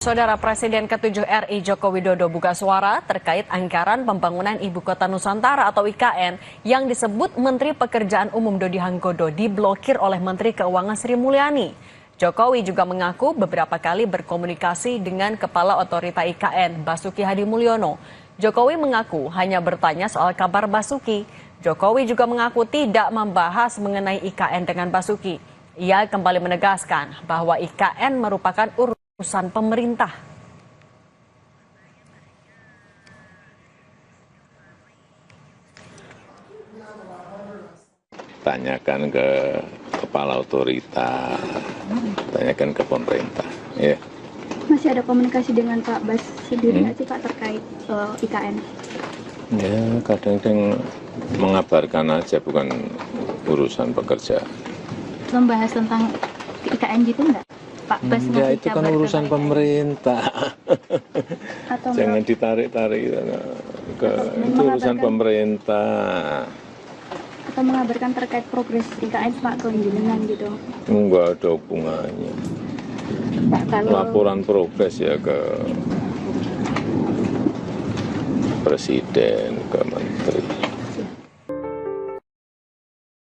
Saudara Presiden ke-7 RI Joko Widodo buka suara terkait anggaran pembangunan Ibu Kota Nusantara atau IKN yang disebut Menteri Pekerjaan Umum Dodi Handoko diblokir oleh Menteri Keuangan Sri Mulyani. Jokowi juga mengaku beberapa kali berkomunikasi dengan Kepala Otorita IKN Basuki Hadi Mulyono. Jokowi mengaku hanya bertanya soal kabar Basuki. Jokowi juga mengaku tidak membahas mengenai IKN dengan Basuki. Ia kembali menegaskan bahwa IKN merupakan urusan pemerintah. Tanyakan ke kepala otorita, tanyakan ke pemerintah. Ya. Masih ada komunikasi dengan Pak Bas sendiri nggak sih Pak terkait IKN? Ya, kadang-kadang mengabarkan aja, bukan urusan pekerjaan. Membahas tentang IKN gitu nggak? Pak Bas ya, itu kan urusan pemerintah. Jangan ditarik-tarik itu urusan pemerintah. Atau mengabarkan terkait progres IKN Pak ke jenengan gitu? Enggak ada hubungannya. Pak, kalau laporan progres ya ke presiden, ke menteri.